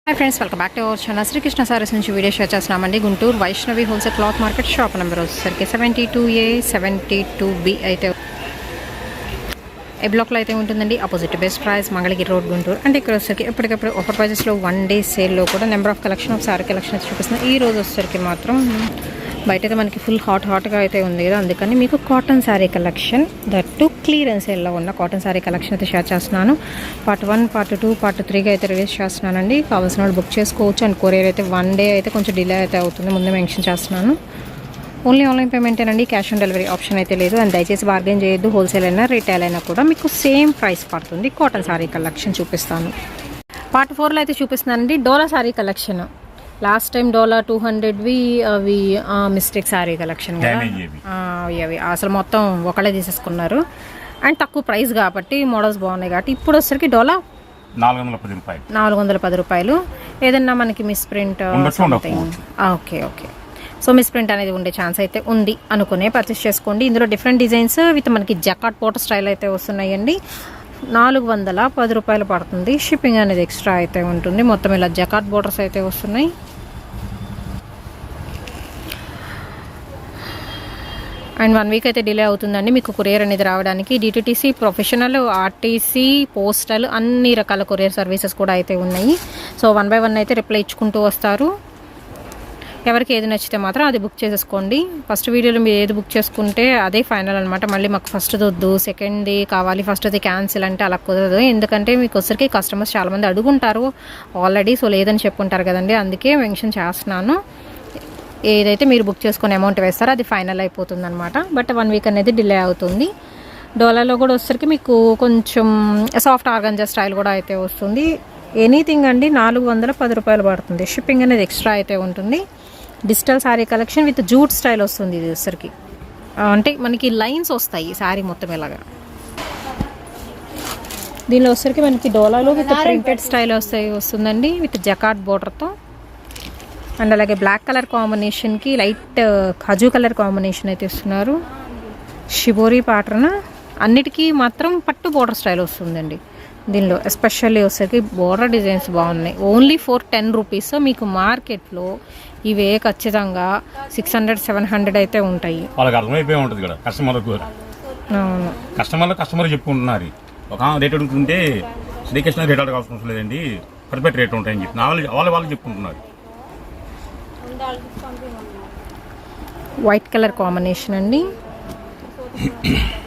Hi friends, welcome back to our channel. Srikrishna sarees నుంచి video share చేస్తున్నామండి. Guntur Vaishnavi wholesale cloth market shop number వచ్చేసరికి 72A 72B అయితే A బ్లాక్లో అయితే ఉంటుందండి. Opposite best price Mangalagiri road Guntur. అంటే ఇక్కడ వచ్చేసరికి ఎప్పటికప్పుడు ఆఫర్ ప్రైజెస్లో 1 డే సేల్లో కూడా number of collection of sorry collection అయితే చూపిస్తుంది. ఈ రోజు వచ్చేసరికి మాత్రం బయట అయితే మనకి ఫుల్ హాట్గా అయితే ఉంది కదా, అందుకని మీకు cotton sari collection that clearance సేల్లో ఉన్న కాటన్ శారీ కలెక్షన్ అయితే షేర్ చేస్తున్నాను. పార్ట్ 1, పార్ట్ 2, పార్ట్ 3గా అయితే రిలీజ్ చేస్తున్నానండి. కావాల్సిన వాళ్ళు బుక్ చేసుకోవచ్చు. అండ్ కొరియర్ అయితే 1 డే అయితే కొంచెం డిలే అయితే అవుతుంది, ముందే మెన్షన్ చేస్తున్నాను. ఓన్లీ ఆన్లైన్ పేమెంటేనండి, క్యాష్ ఆన్ డెలివరీ ఆప్షన్ అయితే లేదు. అండ్ దయచేసి బార్గెన్ చేయొద్దు. హోల్సేల్ అయినా రీటైల్ అయినా కూడా మీకు సేమ్ ప్రైస్ పడుతుంది. కాటన్ శారీ కలెక్షన్ చూపిస్తాను. పార్ట్ 4లో అయితే చూపిస్తున్నానండి డోలా శారీ కలెక్షన్. లాస్ట్ టైం డోలా 200వి అవి మిస్టేక్ శారీ కలెక్షన్ కదా, అవి అసలు మొత్తం ఒకళ్ళే తీసేసుకున్నారు. అండ్ తక్కువ ప్రైస్ కాబట్టి మోడల్స్ బాగున్నాయి కాబట్టి ఇప్పుడు వచ్చేసరికి డోలా 410 రూపాయలు. ఏదన్నా మనకి miss print okay. So miss print అనేది ఉండే ఛాన్స్ అయితే ఉంది అనుకునే పర్చేస్ చేసుకోండి. ఇందులో డిఫరెంట్ డిజైన్స్ విత్ మనకి జకాట్ పోట స్టైల్ అయితే వస్తున్నాయండి. 410 రూపాయలు పడుతుంది. షిప్పింగ్ అనేది ఎక్స్ట్రా అయితే ఉంటుంది. మొత్తం ఇలా జకాట్ బోర్డర్స్ అయితే వస్తున్నాయి. అండ్ 1 వీక్ అయితే డిలే అవుతుందండి మీకు కొరియర్ అనేది రావడానికి. డిటిటిసి, ప్రొఫెషనల్, ఆర్టీసీ, పోస్టల్ అన్ని రకాల కొరియర్ సర్వీసెస్ కూడా అయితే ఉన్నాయి. సో 1 by 1 అయితే రిప్లై ఇచ్చుకుంటూ వస్తారు. ఎవరికి ఏది నచ్చితే మాత్రం అది బుక్ చేసేసుకోండి. ఫస్ట్ వీడియోలో మీరు ఏది బుక్ చేసుకుంటే అదే ఫైనల్ అనమాట. మళ్ళీ మాకు ఫస్ట్ వద్దు, సెకండ్ది కావాలి, ఫస్ట్ది క్యాన్సిల్ అంటే అలా కుదరదు. ఎందుకంటే మీకు వచ్చరికి కస్టమర్స్ చాలామంది అడుగుంటారు ఆల్రెడీ. సో లేదని చెప్పుంటారు కదండి, అందుకే మెన్షన్ చేస్తున్నాను. ఏదైతే మీరు బుక్ చేసుకుని అమౌంట్ వేస్తారో అది ఫైనల్ అయిపోతుంది అనమాట. బట్ 1 వీక్ అనేది డిలే అవుతుంది. డోలాలో కూడా వచ్చరికి మీకు కొంచెం సాఫ్ట్ ఆర్గంజా స్టైల్ కూడా అయితే వస్తుంది. ఎనీథింగ్ అండి 410 రూపాయలు పడుతుంది. షిప్పింగ్ అనేది ఎక్స్ట్రా అయితే ఉంటుంది. Digital sari collection with jute style వస్తుంది. ఇది వచ్చరికి అంటే మనకి లైన్స్ వస్తాయి శారీ మొత్తం ఇలాగా. దీనిలో వచ్చరికి మనకి డోలాలో విత్ ప్రింటెడ్ స్టైల్ వస్తుందండి విత్ జకాట్ బోర్డర్తో. అండ్ అలాగే బ్లాక్ కలర్ కాంబినేషన్కి లైట్ ఖజూ కలర్ కాంబినేషన్ అయితే ఇస్తున్నారు. షిబోరీ ప్యాటర్న్ అన్నిటికీ మాత్రం పట్టు బోర్డర్ స్టైల్ వస్తుందండి. దీనిలో ఎస్పెషల్లీ వచ్చేసరికి బోర్డర్ డిజైన్స్ బాగున్నాయి. Only 410 rupees. మీకు మార్కెట్లో ఇవే ఖచ్చితంగా 600-700 అయితే ఉంటాయి. వాళ్ళకి అర్థమైపోయి ఉంటుంది కదా కస్టమర్లకు. అవును, కస్టమర్ చెప్పుకుంటున్నారు. ఒక రేట్ ఉంటుంటే శ్రీకృష్ణ రేట్ అవసరం లేదండి, పర్ఫెక్ట్ రేట్ ఉంటాయని చెప్పి వాళ్ళు చెప్పుకుంటున్నారు. వైట్ కలర్ కాంబినేషన్ అండి.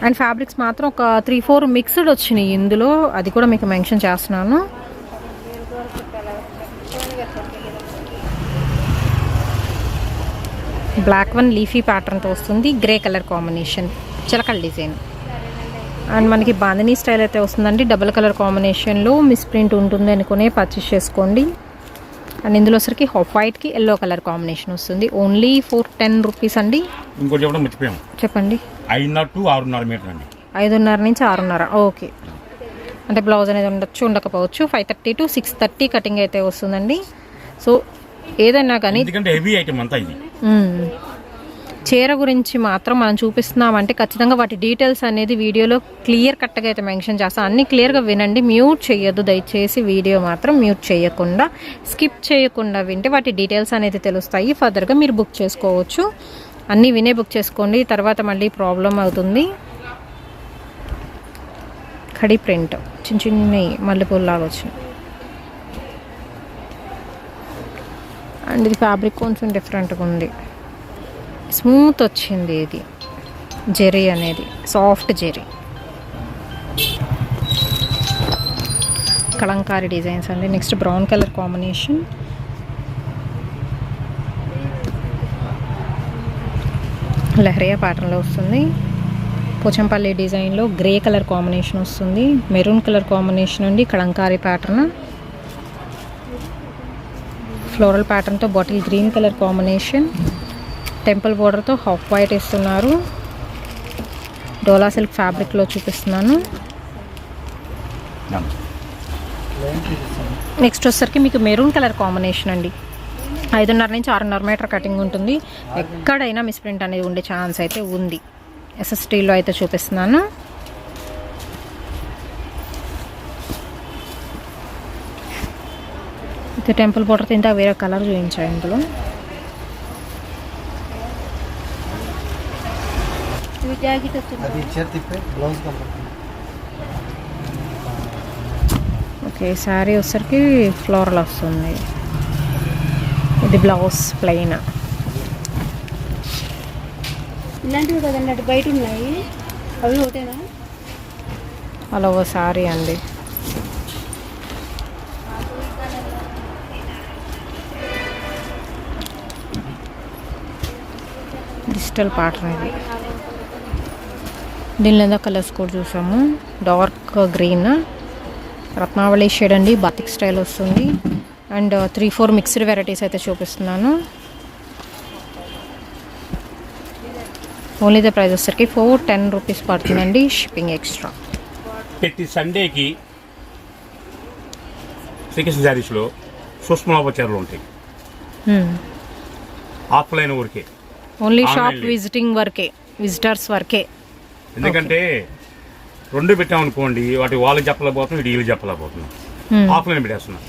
అండ్ ఫ్యాబ్రిక్స్ మాత్రం ఒక 3-4 మిక్స్డ్ వచ్చినాయి ఇందులో, అది కూడా మీకు మెన్షన్ చేస్తున్నాను. బ్లాక్ వన్ లీఫీ ప్యాటర్న్తో వస్తుంది. Grey colour combination Chilakala design. And మనకి బాందినీ స్టైల్ అయితే వస్తుందండి. డబుల్ కలర్ కాంబినేషన్లో మిస్ ప్రింట్ ఉంటుంది అనుకునే పర్చేస్ చేసుకోండి. అండ్ ఇందులో వచ్చరికి హాఫ్ వైట్కి ఎల్లో కలర్ కాంబినేషన్ వస్తుంది. ఓన్లీ 410 రూపీస్ అండి. ఇంకోటి చెప్పడం మర్చిపోయాము, చెప్పండి. 5.5 to 6.5 మీటర్ అండి. 5.5 నుంచి 6.5. ఓకే. అంటే బ్లౌజ్ అనేది ఉండొచ్చు, ఉండకపోవచ్చు. 530 to 630 కటింగ్ అయితే వస్తుందండి. సో ఏదైనా కానీ హెవీ ఐటమ్ అంతా ఇది. చీర గురించి మాత్రం మనం చూపిస్తున్నామంటే ఖచ్చితంగా వాటి డీటెయిల్స్ అనేది వీడియోలో క్లియర్ కట్గా అయితే మెన్షన్ చేస్తాం. అన్నీ క్లియర్గా వినండి, మ్యూట్ చేయొద్దు దయచేసి. వీడియో మాత్రం మ్యూట్ చేయకుండా స్కిప్ చేయకుండా వింటే వాటి డీటెయిల్స్ అనేది తెలుస్తాయి. ఫర్దర్గా మీరు బుక్ చేసుకోవచ్చు. అన్నీ వినే బుక్ చేసుకోండి, తర్వాత మళ్ళీ ప్రాబ్లం అవుతుంది. కడి ప్రింట్ చిన్న చిన్న మల్లెపూలలాగా వచ్చింది. అండ్ ఇది ఫ్యాబ్రిక్ కొంచెం డిఫరెంట్గా ఉంది, స్మూత్ వచ్చింది. ఇది జెరీ అనేది సాఫ్ట్ జెరీ. కలంకారీ డిజైన్స్ అండి. Next brown colour combination. Leheriya ప్యాటర్న్లో వస్తుంది. పోచంపల్లి డిజైన్లో గ్రే కలర్ కాంబినేషన్ వస్తుంది. మెరూన్ కలర్ కాంబినేషన్ అండి. కలంకారీ ప్యాటర్న్. ఫ్లోరల్ ప్యాటర్న్తో bottle green colour combination. Temple బోర్డర్తో హాఫ్ వైట్ ఇస్తున్నారు. డోలా సిల్క్ ఫ్యాబ్రిక్లో చూపిస్తున్నాను. నెక్స్ట్ వచ్చేసరికి మీకు మెరూన్ కలర్ కాంబినేషన్ అండి. 5.5 నుంచి 6.5 మీటర్ కటింగ్ ఉంటుంది. ఎక్కడైనా మిస్ప్రింట్ అనేది ఉండే ఛాన్స్ అయితే ఉంది. ఎస్ఎస్టీలో అయితే చూపిస్తున్నాను. ఇది టెంపుల్ బోర్డర్ తింటే వేరే కలర్ చూపించాయి ఇందులో. ఓకే, శారీ వచ్చరికి ఫ్లోరల్ వస్తుంది. ఇది బ్లౌజ్ ప్లెయిన్. ఇలాంటివి కదండి అటు బయట ఉన్నాయి, అవి ఒకటేనా? అలా ఓ శారీ అండి. డిజిటల్ ప్యాటర్న్ ఇది. దీనిలో కలర్స్ కూడా చూసాము. డార్క్ గ్రీన్, రత్నావళి షేడ్ అండి, బాతిక్ స్టైల్ వస్తుంది. అండ్ 3-4 మిక్స్డ్ వెరైటీస్ అయితే చూపిస్తున్నాను. ఓన్లీ ద ప్రైస్ వచ్చరికి 410 రూపీస్ పడుతుందండి, షిప్పింగ్ ఎక్స్ట్రా. ప్రతి సండేకి శ్రీకృష్ణ శారీస్లో సూక్ష్మలాభ చీరలు ఉంటాయి. ఆఫ్లైన్ ఊరికే, ఓన్లీ షాప్ విజిటింగ్ వరకే, విజిటర్స్ వరకే. ఎందుకంటే 2 పెట్టామనుకోండి, వాటి వాళ్ళకి చెప్పలేకపోతున్నాం, ఇటు వీళ్ళు చెప్పలేకపోతున్నాం. ఆఫ్లైన్ పెట్టేస్తున్నాం.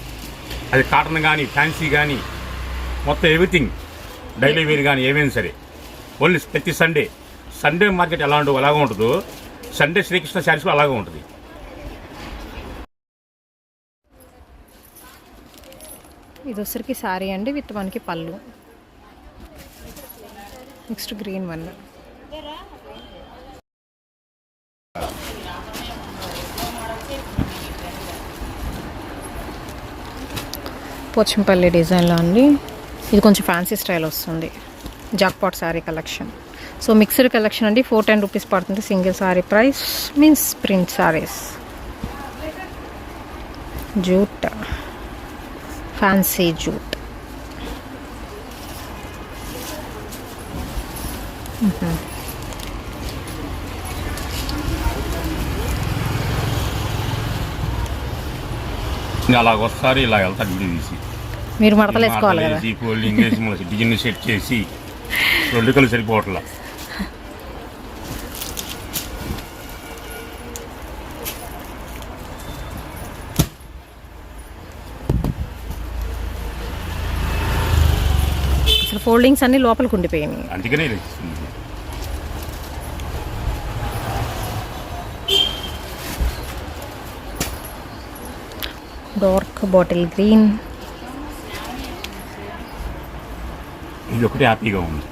అది కాటన్ కానీ, ఫ్యాన్సీ కానీ, మొత్తం ఎవ్రీథింగ్, డైలీ వేర్ కానీ ఏమైనా సరే ఓన్లీ ప్రతి సండే మార్కెట్ అలాగే ఉంటుందో సండే శ్రీకృష్ణ శారీస్లో అలాగే ఉంటుంది. ఇది వచ్చరికి శారీ అండి, విత్ మనకి పళ్ళు. Next green one. పోచంపల్లి డిజైన్లో అండి. ఇది కొంచెం ఫ్యాన్సీ స్టైల్ వస్తుంది. Jackpot sari collection. So mixed collection అండి, 410 రూపీస్ పడుతుంది. Single sari price means print saris. Jute, fancy jute. ఇంకా అలాగ వస్తారు, ఇలా వెళ్తారు ఇంటి తీసి. మీరు మడతలు వేసుకోవాలి కదా, ఫోల్డింగ్ వేసి మళ్ళీ డిజైన్ సెట్ చేసి 2 కలు సరిపోవట్లా. అసలు ఫోల్డింగ్స్ అన్ని లోపలికి ఉండిపోయినాయి. అందుకనే డార్క్ బాటిల్ గ్రీన్. ఇది ఒకటి హ్యాపీగా ఉంది.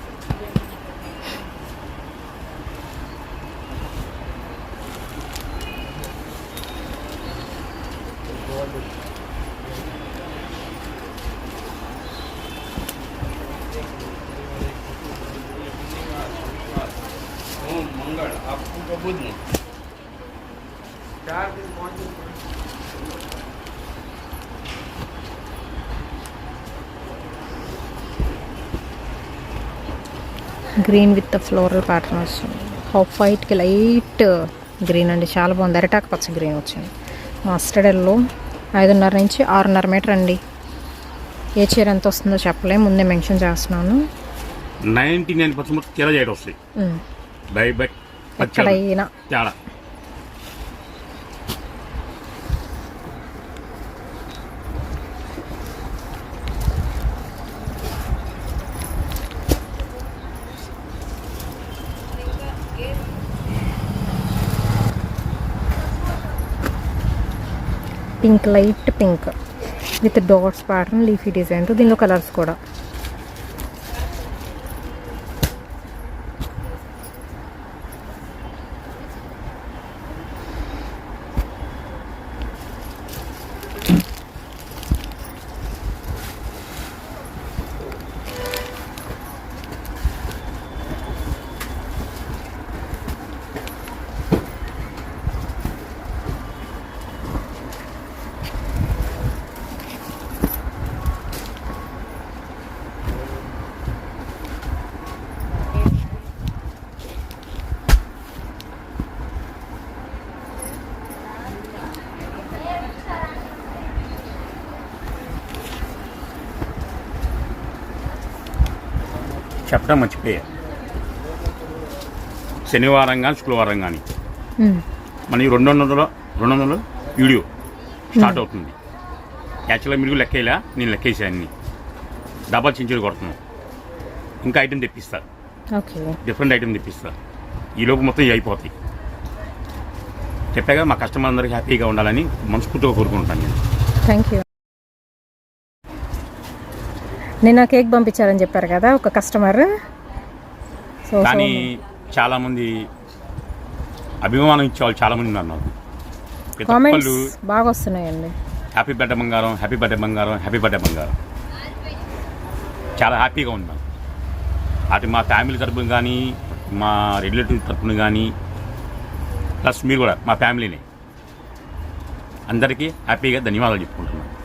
గ్రీన్ విత్ ఫ్లోరల్ ప్యాటర్న్ వస్తుంది. హాఫ్ వైట్కి లైట్ గ్రీన్ అండి, చాలా బాగుంది. అరిటాకు పచ్చ గ్రీన్ వచ్చింది. Mustard yellow. 5.5 నుంచి 6.5 మీటర్ అండి. ఏ చీర ఎంత వస్తుందో చెప్పలేము, ముందే మెన్షన్ చేస్తున్నాను. 99% చీర చేయడం వస్తాయి. ఎక్కడైనా చాలా. Pink, light pink with dots pattern, leafy design. దీనిలో కలర్స్ కూడా. చెప్పడం మర్చిపోయా. శనివారం కానీ శుక్రవారం కానీ మనకి 200 వీడియో స్టార్ట్ అవుతుంది. యాక్చువల్గా మీరు లెక్కేలా నేను లెక్కేసాను అన్ని డబల్ సెంచరీ కొడుతున్నాం. ఇంకా ఐటెం తెప్పిస్తా, ఓకే. డిఫరెంట్ ఐటెం తెప్పిస్తా. ఈలోపు మొత్తం ఇవి అయిపోతాయి. చెప్పాగా మా కస్టమర్ అందరికీ హ్యాపీగా ఉండాలని మనస్ఫూర్తిగా కోరుకుంటాను నేను. Thank you. నిన్న కేక్ పంపించారని చెప్పారు కదా ఒక కస్టమర్. సో కానీ చాలామంది అభిమానం ఇచ్చేవాళ్ళు చాలామంది ఉన్నారు నాకు. ప్రతి కామెంట్స్ ఒక్కళ్ళు బాగా వస్తున్నాయండి. హ్యాపీ బర్త్డే బంగారం, హ్యాపీ బర్త్డే బంగారం, హ్యాపీ బర్త్డే బంగారం. చాలా హ్యాపీగా ఉన్నాను. అటు మా ఫ్యామిలీ తరపున కానీ, మా రిలేటివ్ తరపున కానీ, ప్లస్ మీరు కూడా మా ఫ్యామిలీని అందరికీ హ్యాపీగా ధన్యవాదాలు చెప్పుకుంటున్నాను.